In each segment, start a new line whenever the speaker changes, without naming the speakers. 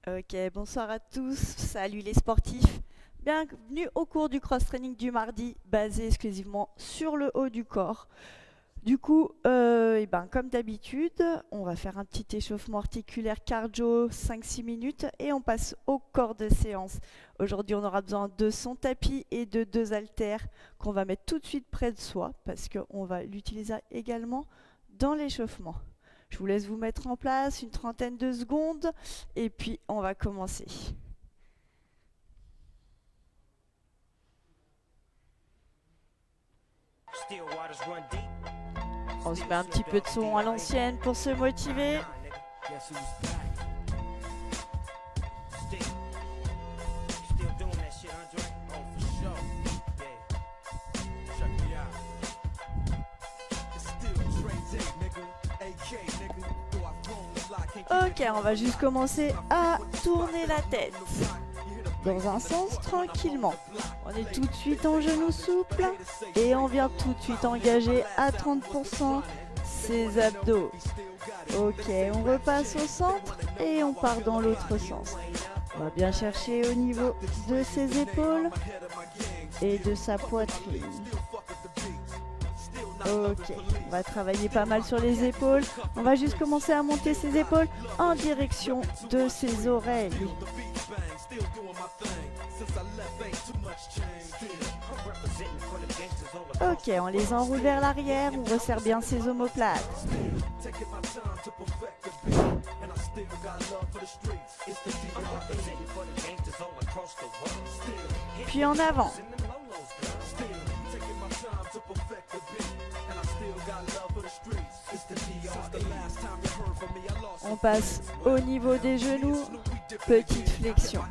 Ok, bonsoir à tous, salut les sportifs. Bienvenue au cours du cross-training du mardi basé exclusivement sur le haut du corps. Du coup, comme d'habitude, on va faire un petit échauffement articulaire cardio 5-6 minutes et on passe au corps de séance. Aujourd'hui, on aura besoin de son tapis et de 2 haltères qu'on va mettre tout de suite près de soi parce qu'on va l'utiliser également dans l'échauffement. Je vous laisse vous mettre en place une trentaine de secondes et puis on va commencer. On se met un petit peu de son à l'ancienne pour se motiver. Ok, on va juste commencer à tourner la tête dans un sens tranquillement. On est tout de suite en genou souple et on vient tout de suite engager à 30% ses abdos. Ok, on repasse au centre et on part dans l'autre sens. On va bien chercher au niveau de ses épaules et de sa poitrine. Ok, on va travailler pas mal sur les épaules. On va juste commencer à monter ses épaules en direction de ses oreilles. Ok, on les enroule vers l'arrière, on resserre bien ses omoplates. Puis en avant. On passe au niveau des genoux, petite flexion.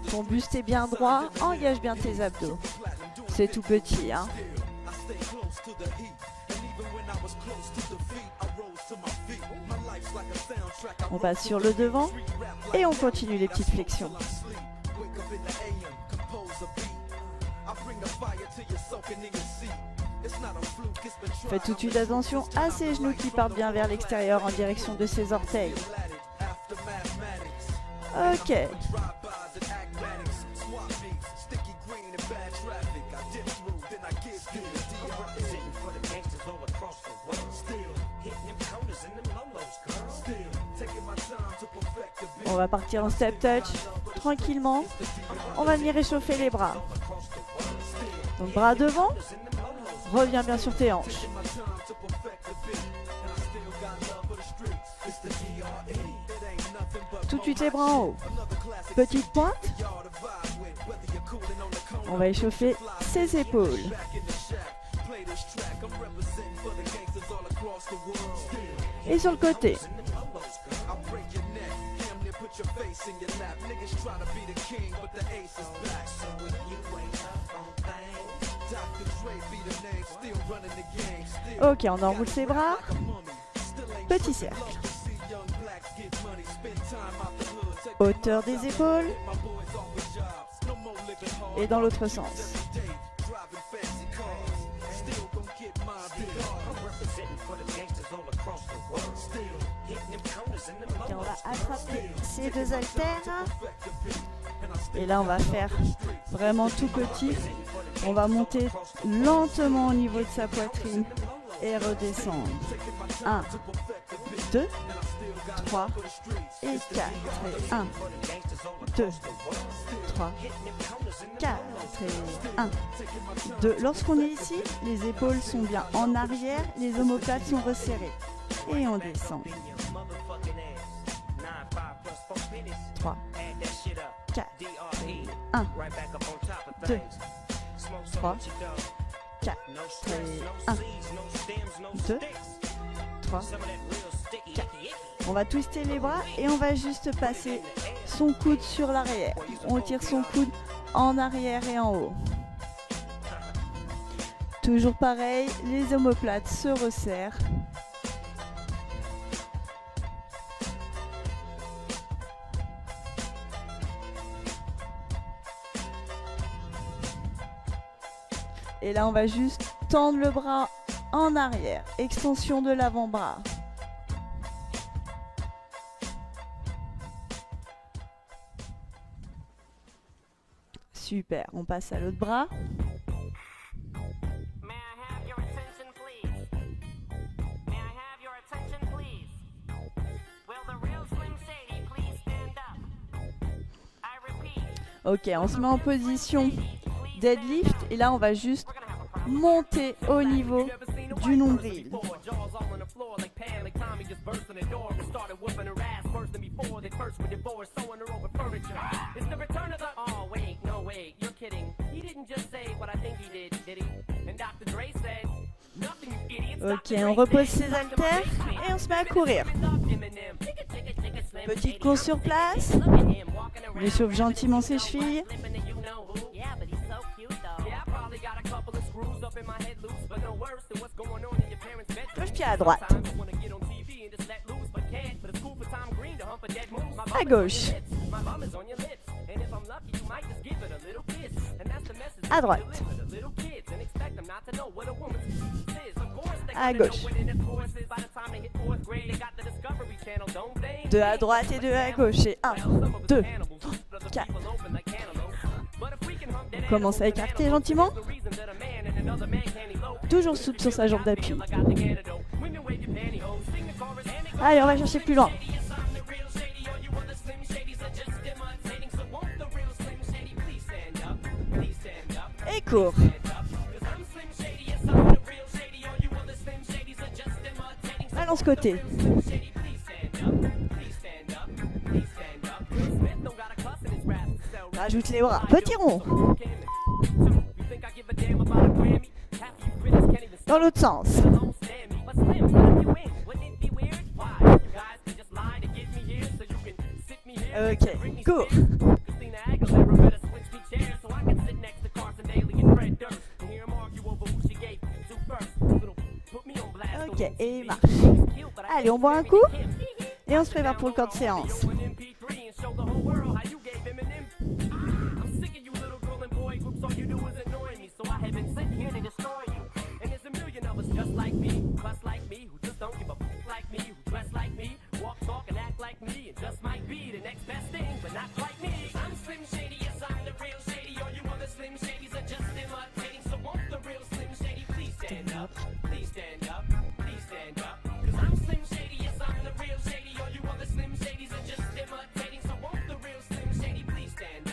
Ton buste est bien droit, engage bien tes abdos. C'est tout petit, hein. On passe sur le devant et on continue les petites flexions. Faites tout de suite attention à ses genoux qui partent bien vers l'extérieur en direction de ses orteils. Ok. On va partir en step touch tranquillement. On va venir réchauffer les bras. Donc bras devant. Reviens bien sur tes hanches. Tout de suite les bras en haut. Petite pointe. On va échauffer ses épaules. Et sur le côté. Ok, on enroule ses bras. Petit cercle. Hauteur des épaules. Et dans l'autre sens. Ok, on va attraper ces 2 haltères. Et là, on va faire vraiment tout petit. On va monter lentement au niveau de sa poitrine et redescendre. 1, 2, 3 et 4. Et 1, 2, 3, 4 et 1, 2. Lorsqu'on est ici, les épaules sont bien en arrière, les omoplates sont resserrées. Et on descend. 3, 4, 1, 2, 3, 4, 1, 2, 3, 4. On va twister les bras et on va juste passer son coude sur l'arrière. On tire son coude en arrière et en haut. Toujours pareil, les omoplates se resserrent. Et là, on va juste tendre le bras en arrière. Extension de l'avant-bras. Super, on passe à l'autre bras. Ok, on se met en position deadlift et là on va juste monter au niveau du nombril. Ok, on repose ses haltères et on se met à courir. Petite course sur place. On échauffe gentiment ses chevilles. Gauche-pied à droite. À gauche. À droite. À gauche. Deux à droite et deux à gauche. Et 1, 2, 4. On commence à écarter gentiment. Toujours souple sur sa jambe d'appui. Allez, on va chercher plus loin. Et court. Allons ce côté. Rajoute les bras. Petit rond. Dans l'autre sens. Ok, cours. Ok, et marche. Allez, on boit un coup et on se prépare pour le corps de séance.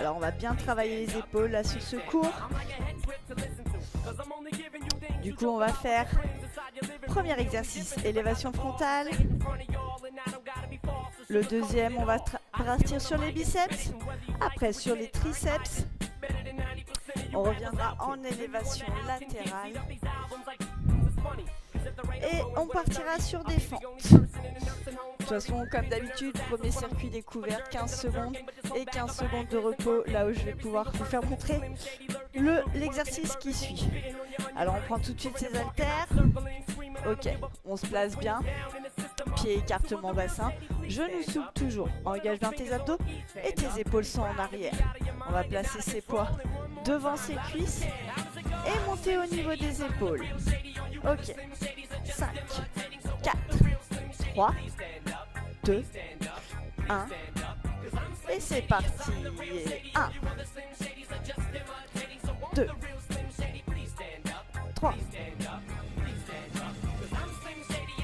Alors on va bien travailler les épaules là sur ce cours. Du coup on va faire premier exercice, élévation frontale. Le deuxième on va partir sur les biceps, après sur les triceps. On reviendra en élévation latérale. Et on partira sur des fentes. De toute façon, comme d'habitude, premier circuit découverte, 15 secondes et 15 secondes de repos, là où je vais pouvoir vous faire montrer l'exercice qui suit. Alors on prend tout de suite ses haltères. Ok, on se place bien. Pied écartement bassin. Genoux souples toujours. Engage bien tes abdos et tes épaules sont en arrière. On va placer ses poids devant ses cuisses et monter au niveau des épaules. Ok, 5, 4, 3, 2, 1, et c'est parti. 1, 2, 3,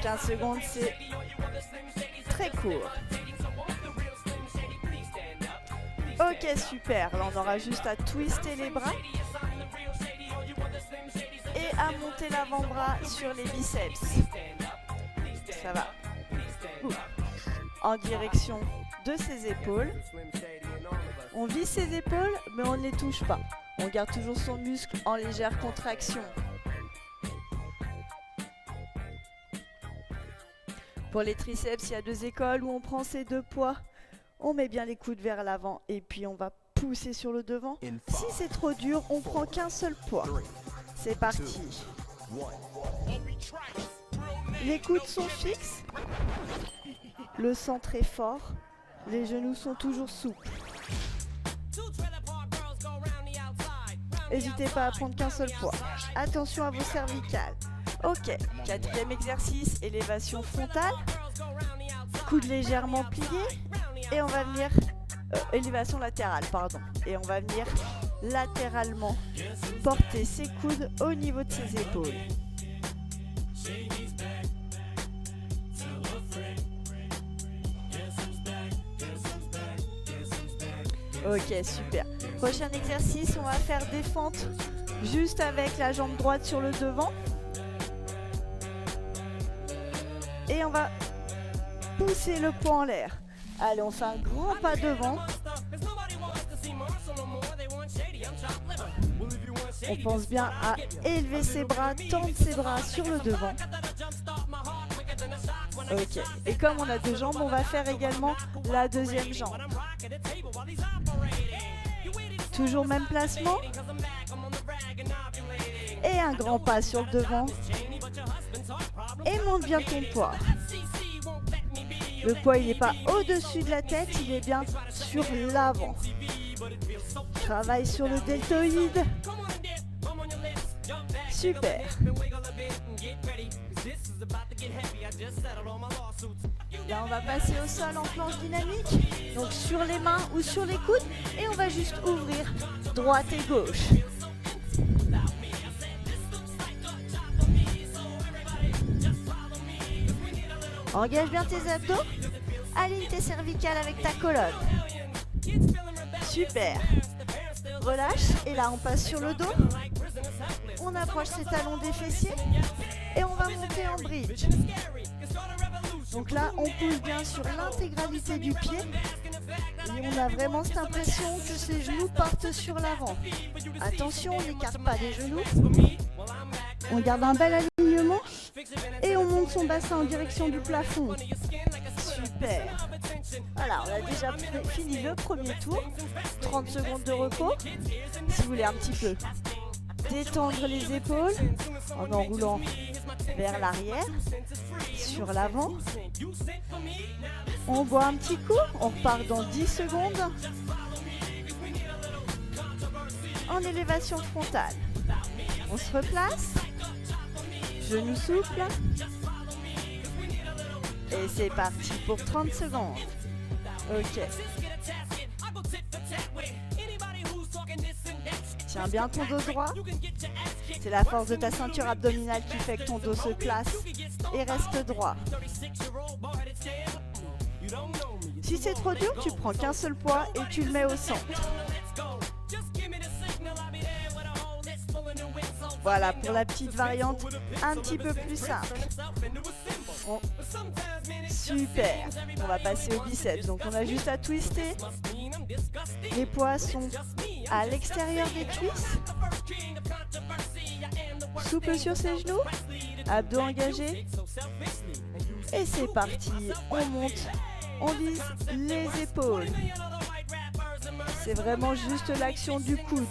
15 secondes, c'est très court. Ok, super. Là, on aura juste à twister les bras et à monter l'avant-bras sur les biceps. Ça va. En direction de ses épaules. On visse ses épaules, mais on ne les touche pas. On garde toujours son muscle en légère contraction. Pour les triceps, il y a deux écoles où on prend ses deux poids. On met bien les coudes vers l'avant et puis on va pousser sur le devant. Si c'est trop dur, on prend qu'un seul poids. C'est parti. Les coudes sont fixes. Le centre est fort. Les genoux sont toujours souples. N'hésitez pas à prendre qu'un seul poids. Attention à vos cervicales. Ok, quatrième exercice, élévation frontale. Coudes légèrement pliés. Et on va venir... élévation latérale, pardon. Et on va venir latéralement, porter ses coudes au niveau de ses épaules. Ok, super. Prochain exercice, on va faire des fentes juste avec la jambe droite sur le devant. Et on va pousser le poids en l'air. Allez, on fait un grand pas devant. On pense bien à élever ses bras, tendre ses bras sur le devant. Ok. Et comme on a deux jambes, on va faire également la deuxième jambe. Toujours même placement. Et un grand pas sur le devant. Et monte bien ton poids. Le poids, il n'est pas au-dessus de la tête, il est bien sur l'avant. Travaille sur le deltoïde. Super. Là, on va passer au sol en planche dynamique. Donc sur les mains ou sur les coudes. Et on va juste ouvrir droite et gauche. Engage bien tes abdos. Aligne tes cervicales avec ta colonne. Super. Relâche. Et là, on passe sur le dos. On approche ses talons des fessiers. Et on va monter en bridge. Donc là, on pousse bien sur l'intégralité du pied. Et on a vraiment cette impression que ses genoux partent sur l'avant. Attention, on n'écarte pas les genoux. On garde un bel alignement. Et on monte son bassin en direction du plafond. Super. Voilà, on a déjà fini le premier tour. 30 secondes de repos. Si vous voulez un petit peu détendre les épaules en enroulant vers l'arrière, sur l'avant. On boit un petit coup. On repart dans 10 secondes. En élévation frontale. On se replace. Genoux souples. Et c'est parti pour 30 secondes. Ok. Tiens bien ton dos droit. C'est la force de ta ceinture abdominale qui fait que ton dos se place et reste droit. Si c'est trop dur, tu prends qu'un seul poids et tu le mets au centre. Voilà pour la petite variante un petit peu plus simple. Super. On va passer au biceps. Donc on a juste à twister. Les poids sont à l'extérieur des cuisses. Souple sur ses genoux. Abdos engagés. Et c'est parti. On monte. On vise les épaules. C'est vraiment juste l'action du coude.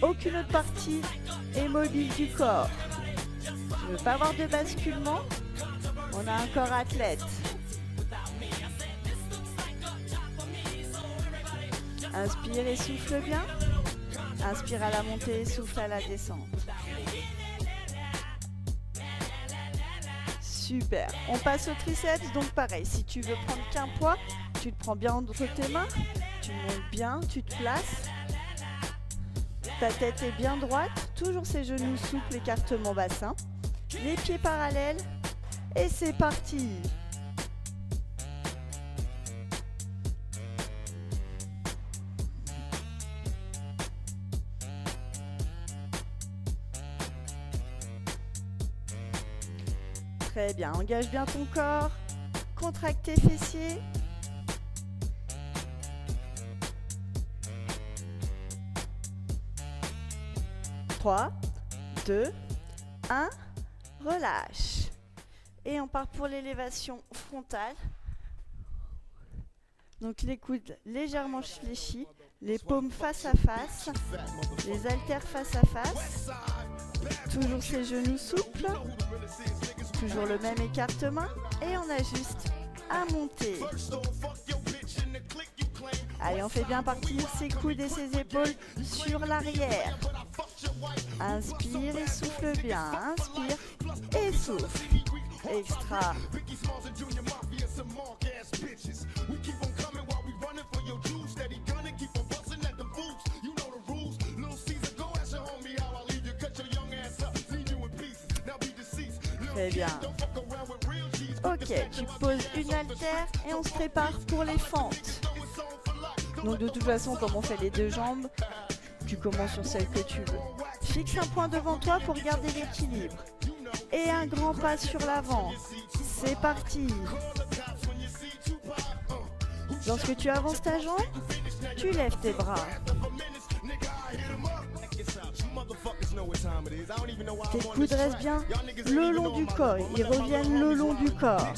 Aucune autre partie est mobile du corps. Je ne veux pas avoir de basculement. On a un corps athlète. Inspire et souffle bien. Inspire à la montée, souffle à la descente. Super. On passe au triceps. Donc pareil, si tu veux prendre qu'un poids, tu le prends bien entre tes mains. Tu montes bien, tu te places. Ta tête est bien droite, toujours ses genoux souples, écartement bassin. Les pieds parallèles. Et c'est parti. Très bien, engage bien ton corps. Contracte tes fessiers. Trois, 2, 1, relâche. Et on part pour l'élévation frontale. Donc les coudes légèrement fléchis, les paumes face à face, les haltères face à face. Toujours ses genoux souples, toujours le même écartement. Et on a juste à monter. Allez, on fait bien partir ses coudes et ses épaules sur l'arrière. Inspire et souffle bien. Inspire et souffle. Extra. Très bien. Ok, tu poses une haltère et on se prépare pour les fentes. Donc de toute façon, comme on fait les deux jambes, tu commences sur celle que tu veux. Fixe un point devant toi pour garder l'équilibre. Et un grand pas sur l'avant. C'est parti. Lorsque tu avances ta jambe, tu lèves tes bras. Tes coudes restent bien le long du corps. Ils reviennent le long du corps.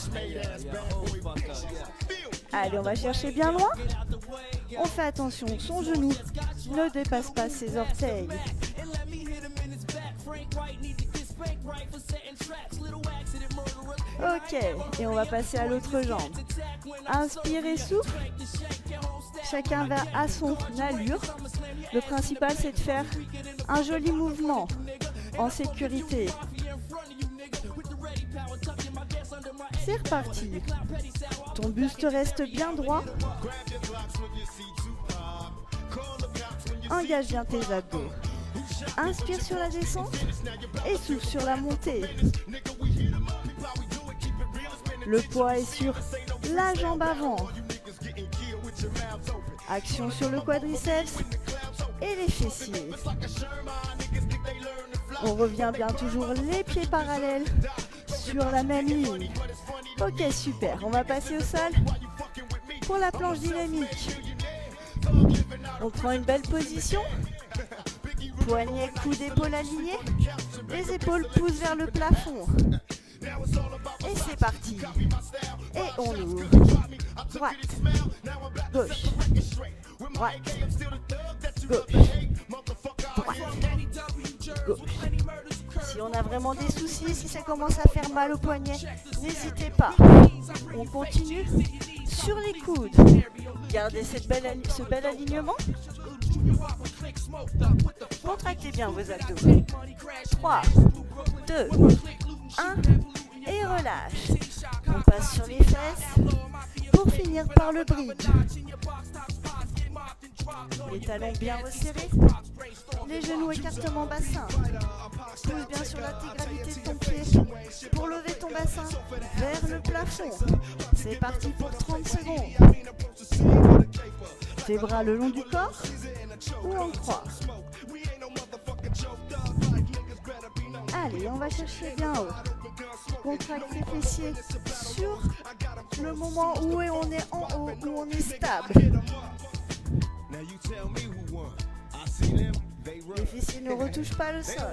Allez, on va chercher bien loin. On fait attention, son genou ne dépasse pas ses orteils. Ok, et on va passer à l'autre jambe. Inspire et souffle. Chacun va à son allure. Le principal, c'est de faire un joli mouvement en sécurité. C'est reparti. Ton buste reste bien droit. Engage bien tes abdos. Inspire sur la descente et souffle sur la montée. Le poids est sur la jambe avant. Action sur le quadriceps et les fessiers. On revient bien toujours les pieds parallèles sur la même ligne. Ok, super. On va passer au sol pour la planche dynamique. On prend une belle position. Poignets, coudes, épaules alignés. Les épaules poussent vers le plafond. Et c'est parti. Et on ouvre. Droite. Gauche. Droite. Gauche. Droite. Gauche. Si on a vraiment des soucis, si ça commence à faire mal au poignet, n'hésitez pas. On continue sur les coudes. Gardez ce bel alignement. Contractez bien vos abdos. 3, 2, 1 et relâche. On passe sur les fesses pour finir par le bridge. Les talons bien resserrés. Les genoux écartement bassin. Pousse bien sur l'intégralité de ton pied pour lever ton bassin vers le plafond. C'est parti pour 30 secondes. Tes bras le long du corps ou en croix. Allez, on va chercher bien haut. Contracte les fessiers sur le moment où on est en haut, où on est stable. Les fessiers ne retouchent pas le sol.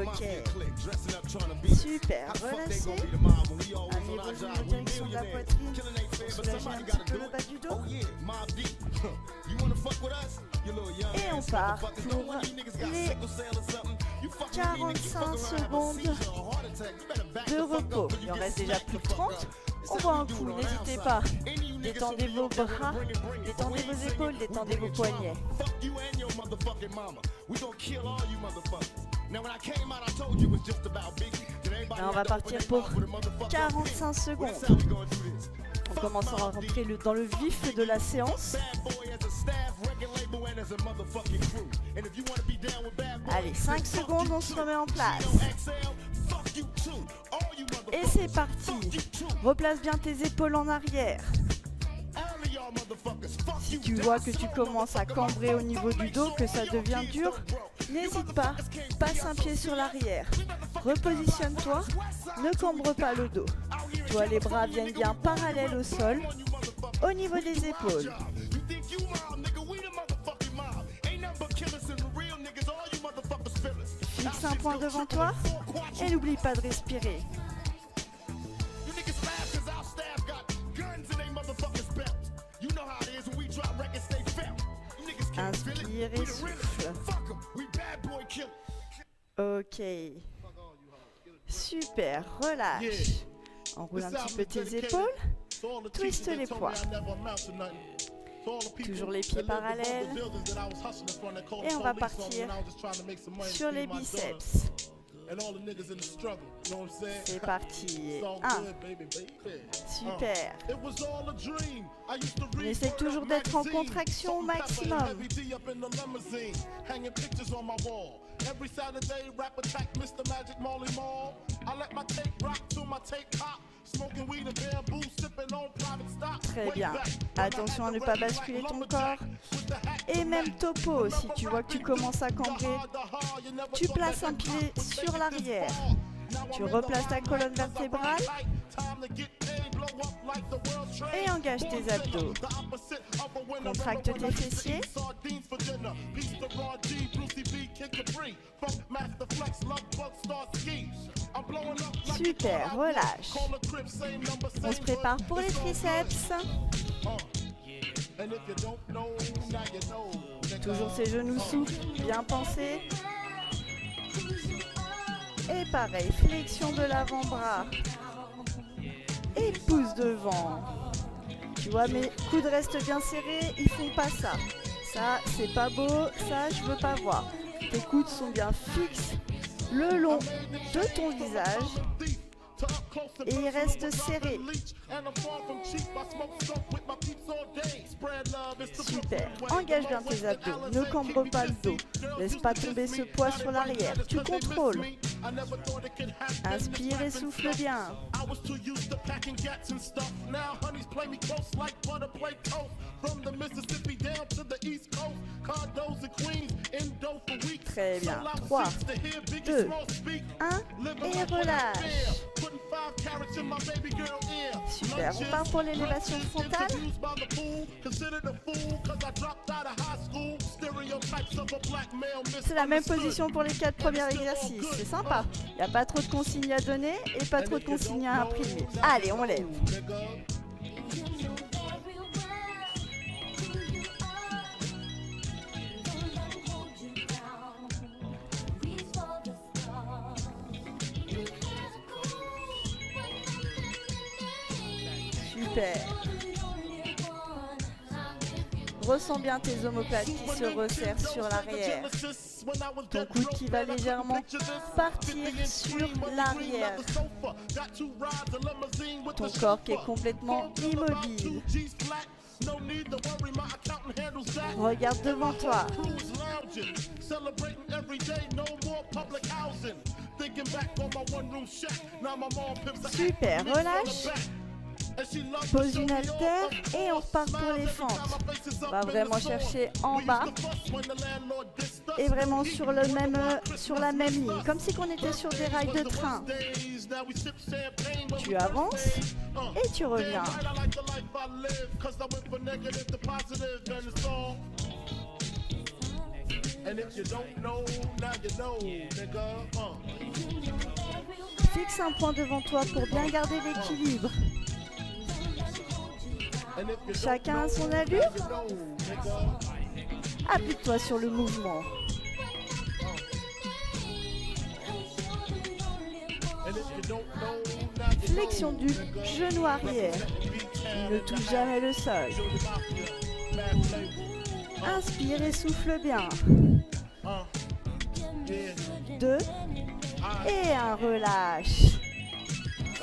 Ok. Super. Relâchez. Amenez vos genoux en direction de la poitrine. Soulagez un petit peu le bas du dos. Et on part pour les 45 secondes de repos. Il en reste déjà plus de 30. On voit un coup, n'hésitez pas. Détendez vos bras, détendez vos épaules, détendez vos poignets. Là, on va partir pour 45 secondes. On commence à rentrer dans le vif de la séance. Allez, 5 secondes, on se remet en place. Et c'est parti. Replace bien tes épaules en arrière. Si tu vois que tu commences à cambrer au niveau du dos, que ça devient dur, n'hésite pas, passe un pied sur l'arrière. Repositionne-toi, ne cambre pas le dos. Toi, les bras viennent bien parallèles au sol, au niveau des épaules. Fixe un point devant toi et n'oublie pas de respirer. Inspire et souffle. Ok. Super, relâche. Enroule un petit peu tes épaules. Twiste les poids. Toujours les pieds parallèles. Et on va partir sur les biceps. C'est parti. 1. Super. On essaie toujours d'être en contraction au maximum. Très bien. Attention à ne pas basculer ton corps. Et même topo, si tu vois que tu commences à cambrer, tu places un pied sur l'arrière. Tu replaces ta colonne vertébrale et engage tes abdos. Contracte tes fessiers. Super, relâche. On se prépare pour les triceps. Toujours ses genoux souples, bien pensés. Et pareil, flexion de l'avant-bras. Et pouce devant. Tu vois, mes coudes restent bien serrés, ils font pas ça. Ça, c'est pas beau, ça, je veux pas voir. Tes coudes sont bien fixes le long de ton visage. Et il reste serré. Super. Engage bien tes abdos. Ne cambre pas le dos. Laisse pas tomber ce poids sur l'arrière. Tu contrôles. Inspire et souffle bien. Très bien. 3, 2, 1 et relâche. Super, on part pour l'élévation frontale. C'est la même position pour les 4 premiers exercices, c'est sympa. Il n'y a pas trop de consignes à donner et pas trop de consignes à imprimer. Allez, on lève. Super. Ressens bien tes omoplates qui se resserrent sur l'arrière. Ton coude qui va légèrement partir sur l'arrière. Ton corps qui est complètement immobile. Regarde devant toi. Super, relâche. Pose une haltère et on repart pour les fentes. On va vraiment chercher en bas et vraiment sur la même ligne, comme si on était sur des rails de train. Tu avances et tu reviens. Fixe un point devant toi pour bien garder l'équilibre. Chacun a son allure. Applique-toi sur le mouvement. Flexion du genou arrière. Ne touche jamais le sol. Inspire et souffle bien. 2 et 1, relâche.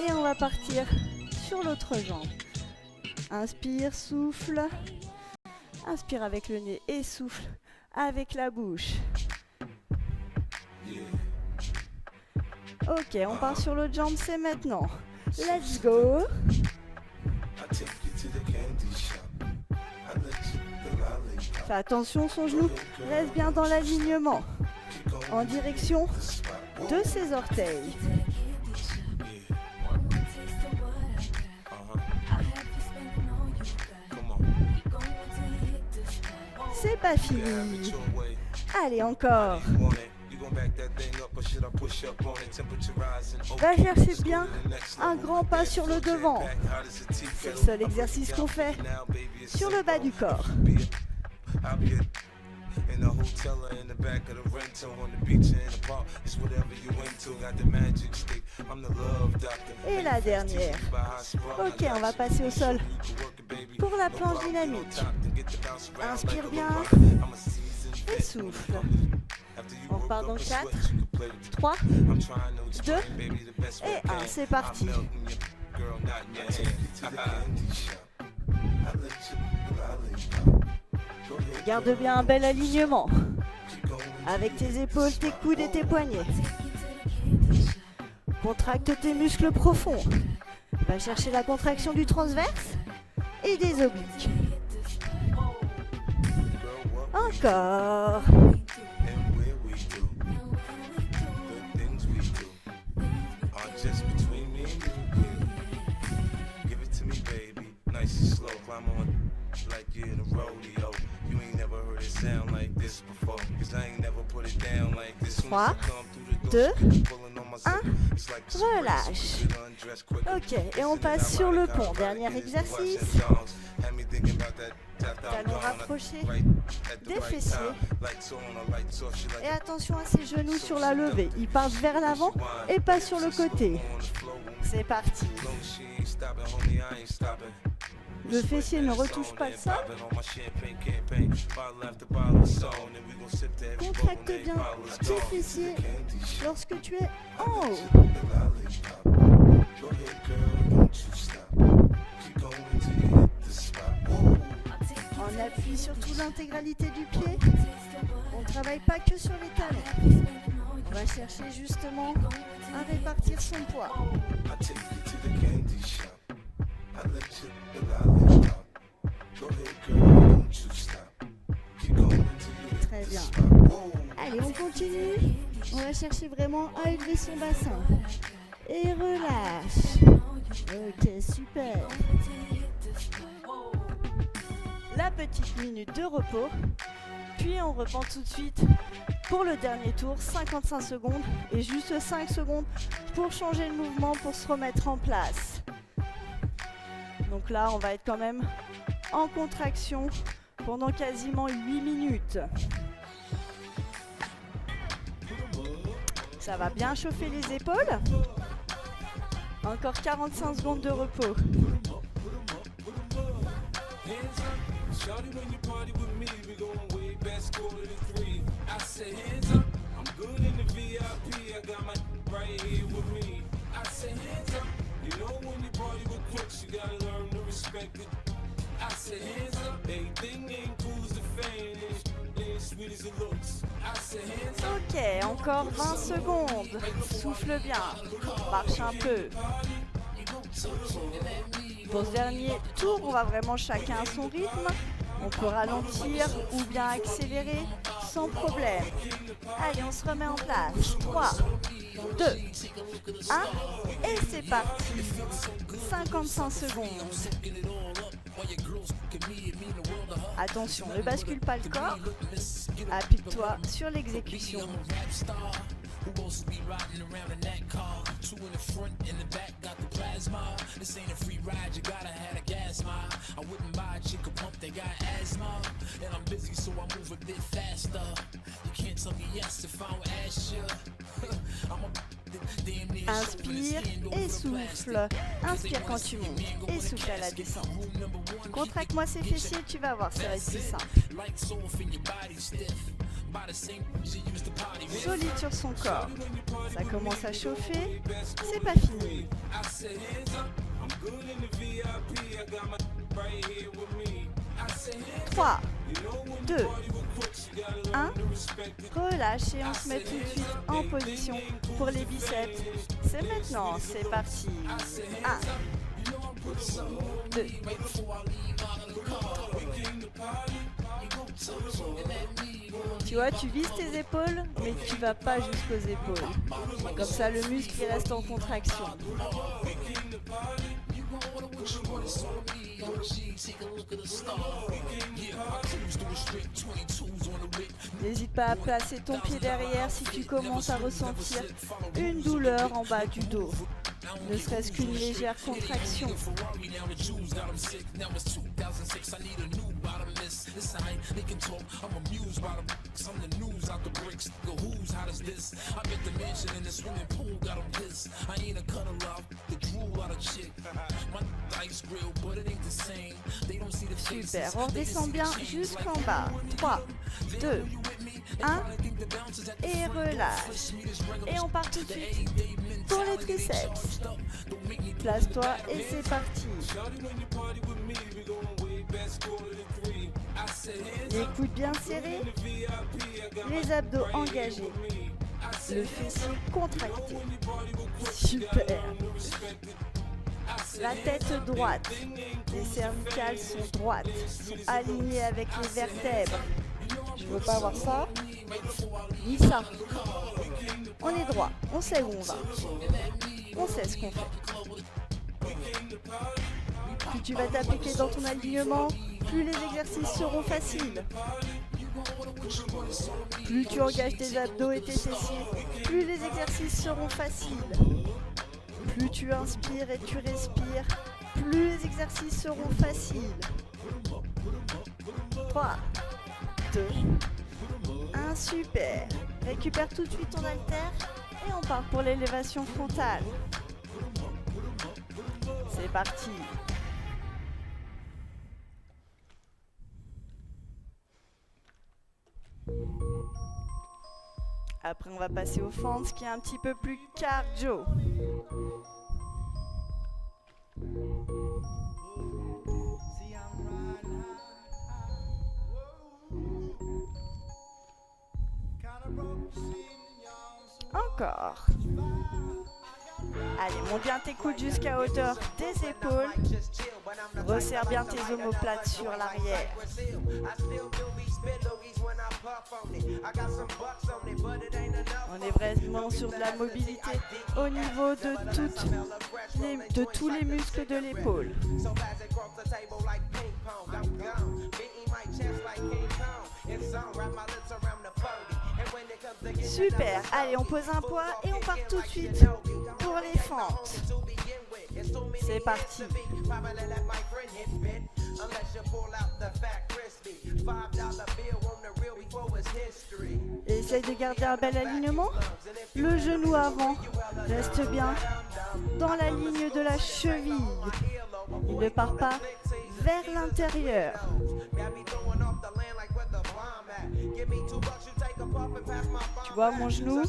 Et on va partir sur l'autre jambe. Inspire, souffle. Inspire avec le nez et souffle avec la bouche. Ok, on part sur l'autre jambe, c'est maintenant. Let's go. Fais attention, son genou reste bien dans l'alignement. En direction de ses orteils. C'est pas fini. Allez, encore. Va chercher bien un grand pas sur le devant. C'est le seul exercice qu'on fait sur le bas du corps. Et la dernière. Ok, on va passer au sol pour la planche dynamique. Inspire bien et souffle. On repart dans 4, 3, 2 et 1. C'est parti. Garde bien un bel alignement. Avec tes épaules, tes coudes et tes poignets. Contracte tes muscles profonds. Va chercher la contraction du transverse et des obliques. Encore. Trois, 2, 1, relâche. Ok, et on passe sur le pont. Dernier exercice. Talons rapprochés des fessiers. Et attention à ses genoux sur la levée. Ils partent vers l'avant et pas sur le côté. C'est parti. Le fessier ne retouche pas le sol. Contracte bien tes fessiers lorsque tu es en haut. On appuie sur toute l'intégralité du pied. On ne travaille pas que sur les talons. On va chercher justement à répartir son poids. Très bien. Allez, on continue. On va chercher vraiment à élever son bassin. Et relâche. Ok, super. La petite minute de repos. Puis on reprend tout de suite pour le dernier tour, 55 secondes. Et juste 5 secondes pour changer le mouvement, pour se remettre en place. Donc là, on va être quand même en contraction pendant quasiment 8 minutes. Ça va bien chauffer les épaules. Encore 45 secondes de repos. Ok, encore 20 secondes. Souffle bien. Marche un peu. Pour ce dernier tour, on va vraiment chacun à son rythme. On peut ralentir ou bien accélérer sans problème. Allez, on se remet en place. 3, 2, 1 et c'est parti. 55 secondes. Attention, ne bascule pas le corps. Appuie-toi sur l'exécution. Inspire et souffle. Inspire quand tu montes et souffle à la descente. Contracte-moi ces fessiers, tu vas voir, ça va être plus simple. Solide sur son corps. Ça commence à chauffer, c'est pas fini. 3, 2, 1, relâche et on se met tout de suite en position pour les biceps. C'est maintenant, c'est parti. 1, 2. Tu vois, tu vises tes épaules, mais tu vas pas jusqu'aux épaules. Comme ça, le muscle il reste en contraction. N'hésite pas à placer ton pied derrière si tu commences à ressentir une douleur en bas du dos. Ne serait-ce qu'une légère contraction. Super, on redescend bien jusqu'en bas. 3, 2, 1 et relâche. Et on part tout de suite pour les triceps. Place-toi et c'est parti. Les coudes bien serrés, les abdos engagés, le fessier contracté. Super. La tête droite, les cervicales sont droites, sont alignées avec les vertèbres. Je veux pas avoir ça, ni ça. On est droit, on sait où on va, on sait ce qu'on fait. Plus tu vas t'appliquer dans ton alignement, plus les exercices seront faciles. Plus tu engages tes abdos et tes fessiers, plus les exercices seront faciles. Plus tu inspires et tu respires, plus les exercices seront faciles. 3, 2, 1, super. Récupère tout de suite ton haltère et on part pour l'élévation frontale. C'est parti. Après, on va passer au fente, qui est un petit peu plus cardio. Encore. Allez, monte bien tes coudes jusqu'à hauteur des épaules. Resserre bien tes omoplates sur l'arrière. On est vraiment sur de la mobilité au niveau de tous les muscles de l'épaule. Super, allez, on pose un poids et on part tout de suite pour les fentes. C'est parti. Essaye de garder un bel alignement. Le genou avant reste bien dans la ligne de la cheville. Il ne part pas vers l'intérieur. Tu vois mon genou,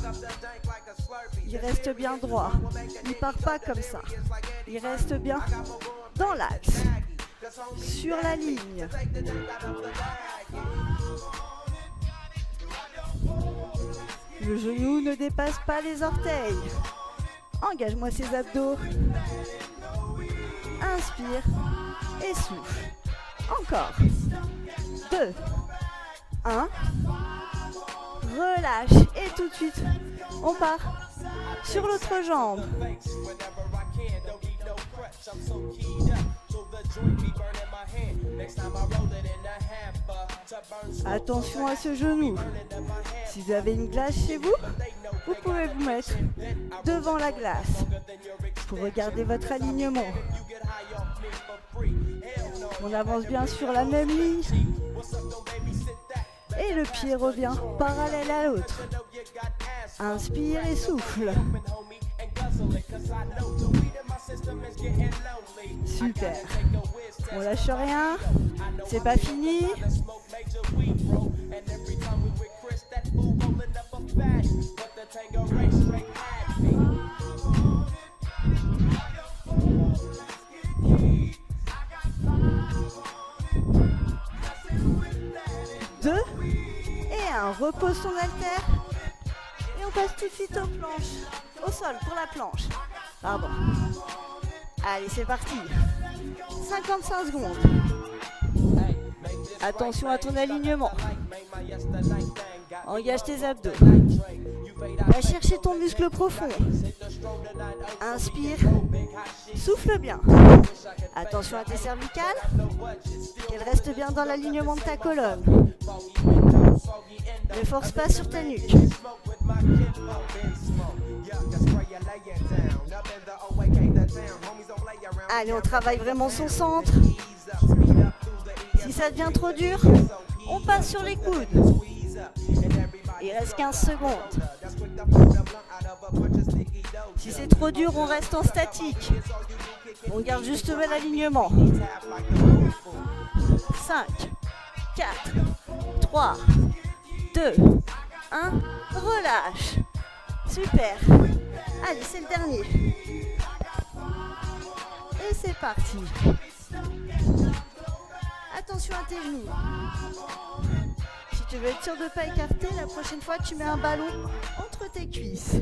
il reste bien droit. Il part pas comme ça. Il reste bien dans l'axe, sur la ligne. Le genou ne dépasse pas les orteils. Engage-moi ces abdos. Inspire et souffle. Encore. 2, 1. Relâche et tout de suite, on part sur l'autre jambe. Attention à ce genou. Si vous avez une glace chez vous, vous pouvez vous mettre devant la glace pour regarder votre alignement. On avance bien sur la même ligne. Et le pied revient parallèle à l'autre. Inspire et souffle. Super. On lâche rien. C'est pas fini. Deux. Et un. Repose ton haltère. Et on passe tout de suite aux planches. Au sol pour la planche. Pardon. Allez, c'est parti. 55 secondes. Attention à ton alignement. Engage tes abdos. Va chercher ton muscle profond. Inspire. Souffle bien. Attention à tes cervicales. Qu'elles restent bien dans l'alignement de ta colonne. Ne force pas sur ta nuque. Allez, on travaille vraiment son centre. Si ça devient trop dur, on passe sur les coudes. Il reste 15 secondes. Si c'est trop dur, on reste en statique. On garde juste l'alignement. 5, 4, 3, 2, 1, relâche. Super. Allez, c'est le dernier. Et c'est parti. Attention à tes genoux. Si tu veux être sûr de ne pas écarter, la prochaine fois, tu mets un ballon entre tes cuisses.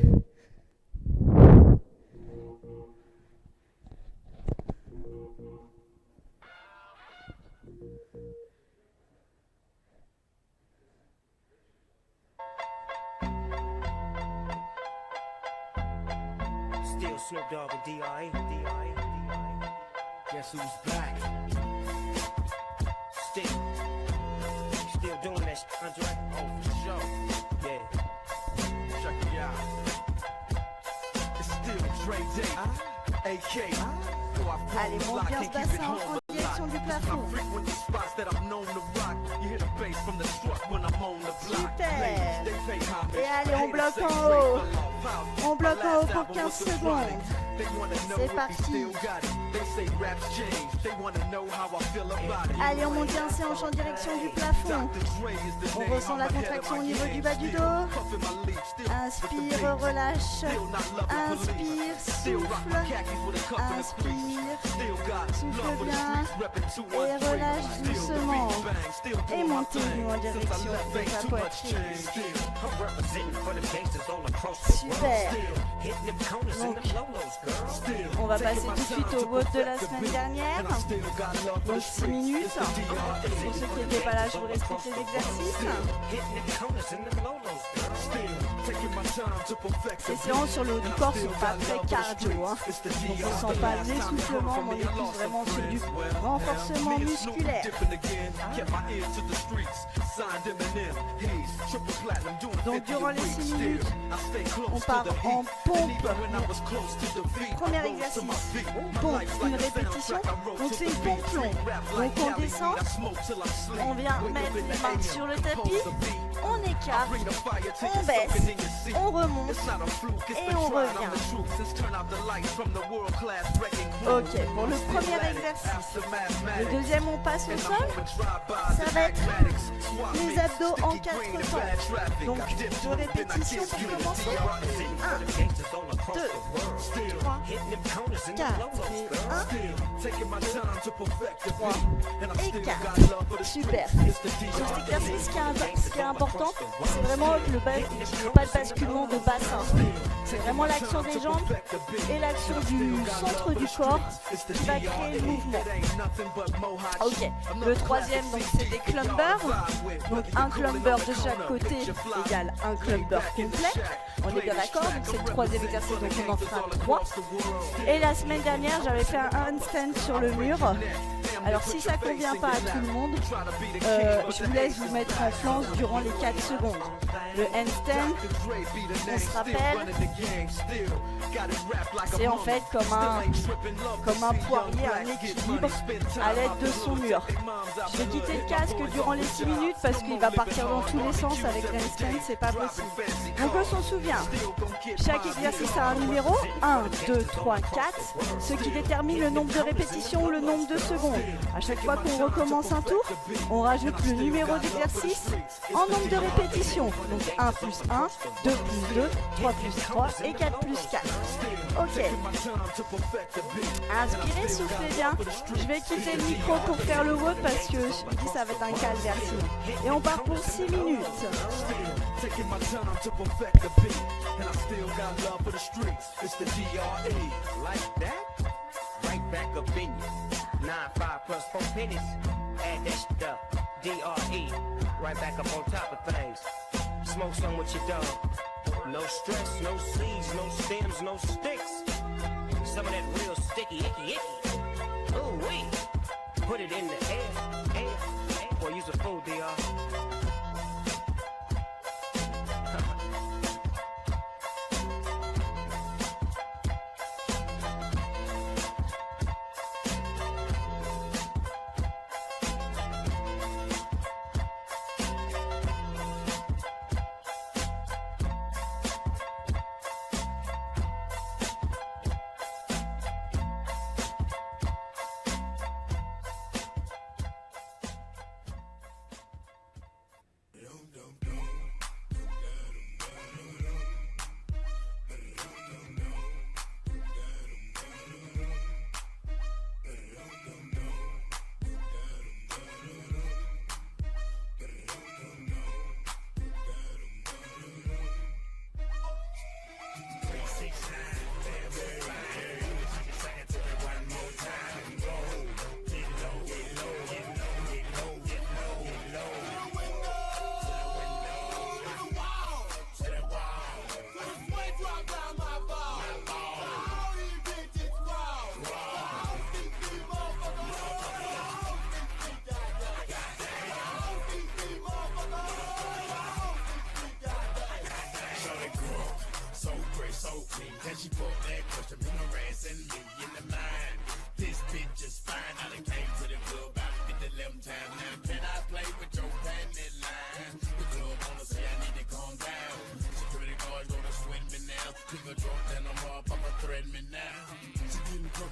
Still Snoop Dogg and D.I. Guess who's back? Still doing that, Andre? Oh, for sure. Yeah. Check me out. It's still Dre Day, AK.
Allez, monte bien ce bassin en direction du plafond. Super. Et allez, on bloque en haut. On bloque en haut pour 15 secondes. C'est parti. Allez, on monte bien ses hanches en direction du plafond. On ressent la contraction au niveau du bas du dos. Inspire, relâche. Inspire, souffle. Inspire, souffle bien. Et relâche doucement. Et montez nous en direction de ta poitrine. Super. Donc, on va passer tout de suite au vote de la semaine dernière. Donc 6 minutes. Pour ceux qui n'étaient pas là, je vous explique les exercices. Ces séances sur le haut du corps sont pas très cardio. Hein. Donc on sent pas l'essoufflement, mais on est plus vraiment sur du renforcement musculaire. Donc durant les 6 minutes, on part en pompe. Premier exercice, pompe, une répétition. Donc c'est une pompe longue. Donc on descend, on vient mettre les mains sur le tapis, on écarte, on baisse, on remonte et on revient. Ok, pour le premier exercice. Le deuxième, on passe au sol. Ça va être les abdos en 4 temps. Donc 2 répétitions pour commencer. 1, 2, 3, 4 et 1, 3 et 4. Super. Sur cet exercice, ce qui est important, c'est vraiment qu'il n'y ait pas de basculement de bassin. C'est vraiment l'action des jambes et l'action du centre du corps qui va créer le mouvement. Ok, le troisième, donc c'est des clumbers. Donc un clumber de chaque côté égale un clumber complet. On est bien d'accord, donc c'est le troisième exercice, donc on en fera 3. Et la semaine dernière, j'avais fait un handstand sur le mur. Alors si ça ne convient pas à tout le monde, je vous laisse vous mettre en planche durant les 4 secondes. Le handstand, on se rappelle, c'est en fait comme un poirier, un équilibre à l'aide de son mur. Je vais quitter le casque durant les 6 minutes parce qu'il va partir dans tous les sens avec le handstand, c'est pas possible. Donc on s'en souvient, chaque exercice a un numéro, 1, 2, 3, 4, ce qui détermine le nombre de répétitions ou le nombre de secondes. À chaque fois qu'on recommence un tour, on rajoute le numéro d'exercice en nombre de répétitions. Donc 1 plus 1, 2 plus 2, 3 plus 3 et 4 plus 4. Ok. Inspirez, soufflez bien. Je vais quitter le micro pour faire le vote parce que je me dis ça va être un calvaire sinon. Et on part pour 6 minutes.
Right back up in you. 9-5 plus 4 pennies. Add that shit up. DRE. Right back up on top of things. Smoke some with your dog. No stress, no seeds, no stems, no sticks. Some of that real sticky, icky, icky. Ooh wee. Put it in the air, air. Boy, use a fool, DR.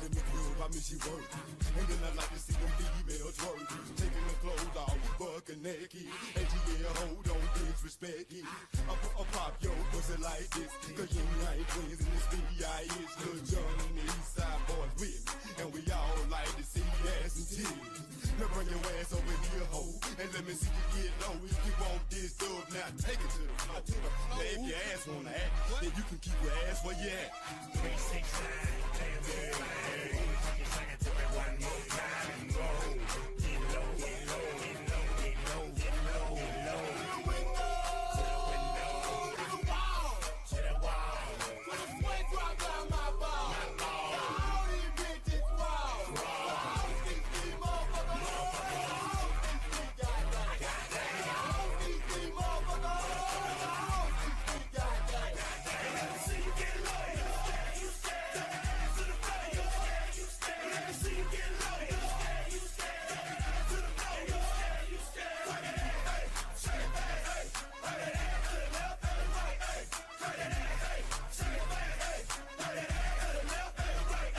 in the club, I mean she work. And then I like to see them females twerk. Taking the clothes off, bucking naked. ATL, hold on, disrespect it. I pop your pussy like this. Cause you ain't twins in this VI is Lil Jon and the East Side Boys with me. And we all like to see ass and titties. Now bring your ass over here, ho. And let me see you get low. If you want this dub, now take it to the floor. Now if your ass wanna act, then you can keep your ass where you at. 3, 6, 9, damn it. Sing it to me one more time and go. Get low, get low, get low, get low, get low, get low. To the window, to the wall, to the wall. When the sweat drop down my ball, all these bitches wild. All these motherfuckers, all these goddamn, these motherfuckers, all these goddamn. Let me see you get low, you stand, take your ass to the floor, you stand. Let me see you get low, you stand, take your ass to the floor, you stand. Take that ass, shake it back, take that ass to the left and the right, take that ass, shake it back, take that ass to the left and the right,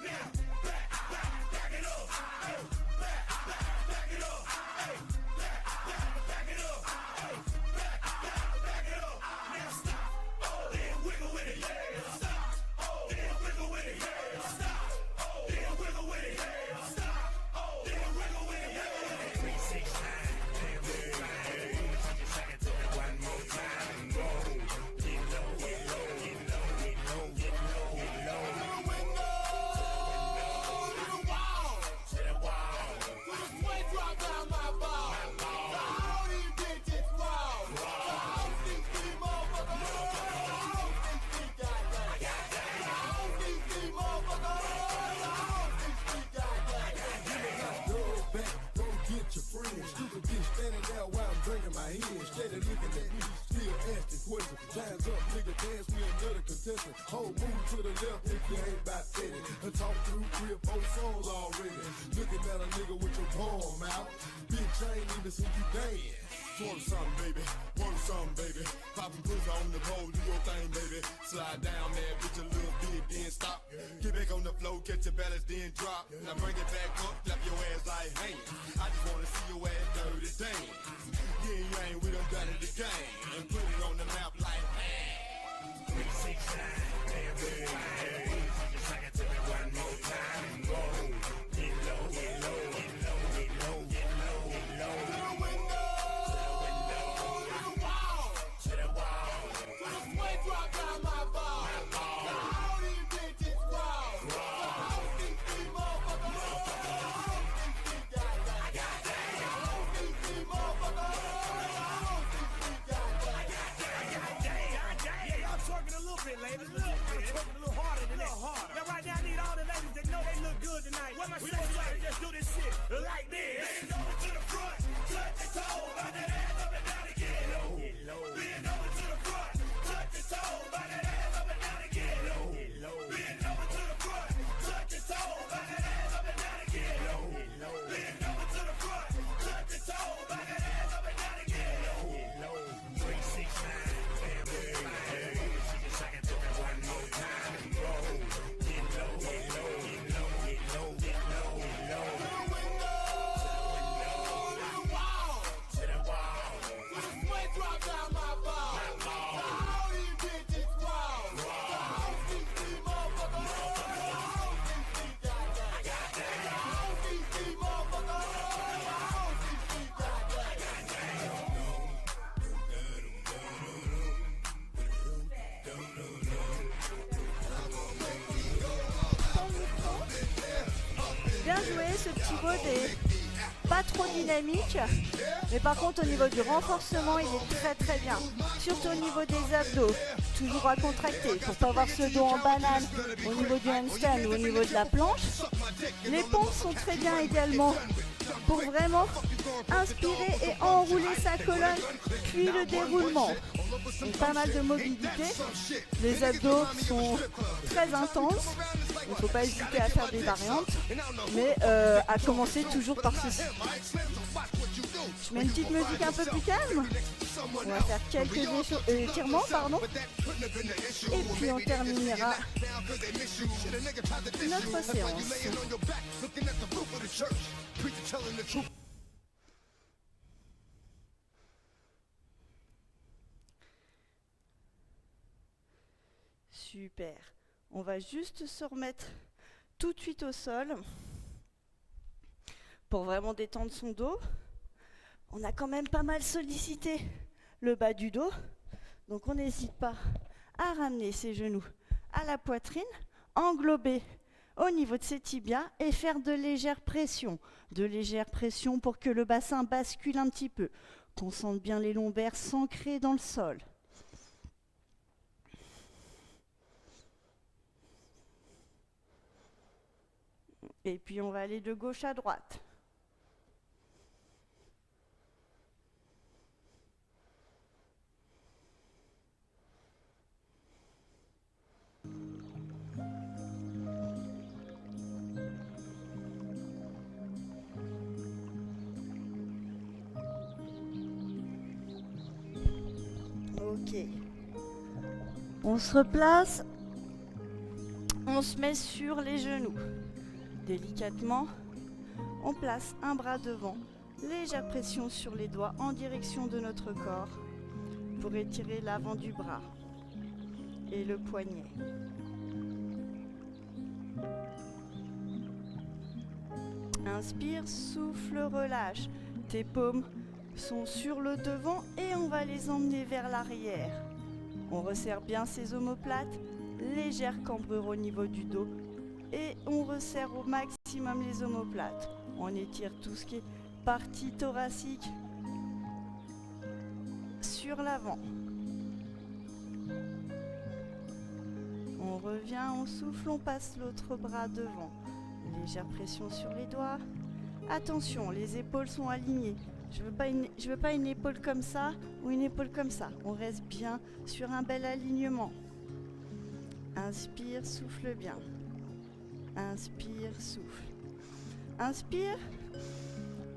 now back it up, back it up, back it up, back it up, now stop, then wiggle with it, stop, then wiggle with it, stop, then wiggle with it, stop, then wiggle with it, 3, 6, 9, damn it, take it to me one more time and go, get low, get low, get low, get low, get low, get low, to the window, to the wall, to the wall, when the sweat drop down my ball, all these bitches wild, all these motherfuckers, all these goddamn, all these motherfuckers, all these goddamn. Go back, go get your friends. Stupid bitch standing there while I'm drinking my hand. Steady looking at me, still asking questions. Lines up, nigga, dance, we another contestant. Whole move to the left if you ain't about steady. I talk through 3 or 4 songs already. Looking at a nigga with your palm out. Bitch, I ain't even seen you dance. Want something, baby, want something, baby. Poppin' pussy on the pole, do your thing, baby. Slide down there, bitch, a little bit, then stop. Get back on the floor, catch your balance, then drop. Now bring it back up, clap your ass like hands. I just wanna see your ass dirty dance. Yeah, you ain't, we done done it again. And put it on the map like, hey. 3, 6, 9, damn it. Just take it to me one more time and go. Get low, get low, get low, get low, get low, get low. To the window, to the wall, to the wall. When the sweat drop down my ball, all these bitches wild. All these motherfuckers, all these goddamn, all these motherfuckers, all these goddamn.
Yeah, y'all twerking a little bit, ladies. A little bit. Twerking a little harder than that. Now, right now, I need all the ladies that know they look good tonight. What am I saying? Like, just do this shit like this. Bend over to the front, touch your toe, bout that ass up and down again. Get low. Bend over to the front, touch your toe, bout that ass up and down again. Get low. Bend over to the front, touch your toe, bout that ass up and down again. Get low. Bend over to the front, touch your toe, bout that ass up and down again. Get low. 3, 6, 9, damn it. Take it to me one more time and go. Get low, get low, get low, get low, get low, get low. To the window, to the wall, to the wall. When the sweat drop down my ball, all these bitches wild. All these motherfuckers, all these goddamn, all these motherfuckers, all these goddamn.
Bien joué, ce petit bot est pas trop dynamique, mais par contre au niveau du renforcement il est très très bien, surtout au niveau des abdos, toujours à contracter pour pas avoir ce dos en banane au niveau du handstand ou au niveau de la planche. Les pompes sont très bien également pour vraiment inspirer et enrouler sa colonne, puis le déroulement. Donc, pas mal de mobilité, les abdos sont très intenses, il ne faut pas hésiter à faire des variantes, mais à commencer toujours par ceci. Je mets une petite musique un peu plus calme. On va faire quelques étirements, pardon. Et puis on terminera notre séance. Super. On va juste se remettre tout de suite au sol pour vraiment détendre son dos. On a quand même pas mal sollicité le bas du dos, donc on n'hésite pas à ramener ses genoux à la poitrine, englober au niveau de ses tibias et faire de légères pressions pour que le bassin bascule un petit peu, qu'on sente bien les lombaires s'ancrer dans le sol. Et puis on va aller de gauche à droite. Ok. On se replace. On se met sur les genoux. Délicatement, on place un bras devant, légère pression sur les doigts en direction de notre corps pour étirer l'avant du bras et le poignet. Inspire, souffle, relâche. Tes paumes sont sur le devant et on va les emmener vers l'arrière. On resserre bien ses omoplates, légère cambrure au niveau du dos. Et on resserre au maximum les omoplates. On étire tout ce qui est partie thoracique sur l'avant. On revient, on souffle, on passe l'autre bras devant. Légère pression sur les doigts. Attention, les épaules sont alignées. Je veux pas une épaule comme ça ou une épaule comme ça. On reste bien sur un bel alignement. Inspire, souffle bien. Inspire, souffle. Inspire,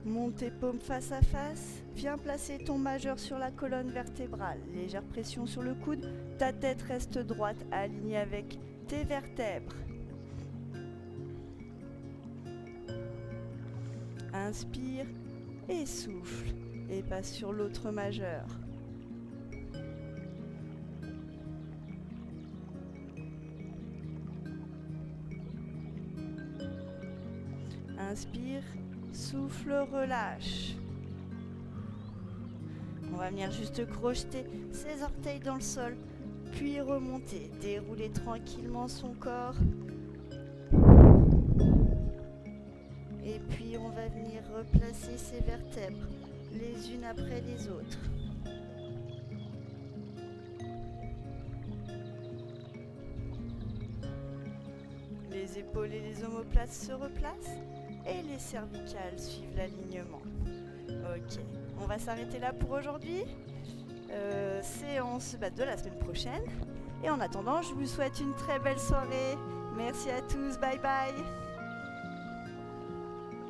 monte tes paumes face à face. Viens placer ton majeur sur la colonne vertébrale. Légère pression sur le coude. Ta tête reste droite, alignée avec tes vertèbres. Inspire et souffle. Et passe sur l'autre majeur. Inspire, souffle, relâche. On va venir juste crocheter ses orteils dans le sol, puis remonter, dérouler tranquillement son corps. Et puis on va venir replacer ses vertèbres, les unes après les autres. Les épaules et les omoplates se replacent. Et les cervicales suivent l'alignement. Ok, on va s'arrêter là pour aujourd'hui. Séance de la semaine prochaine. Et en attendant, je vous souhaite une très belle soirée. Merci à tous, bye bye.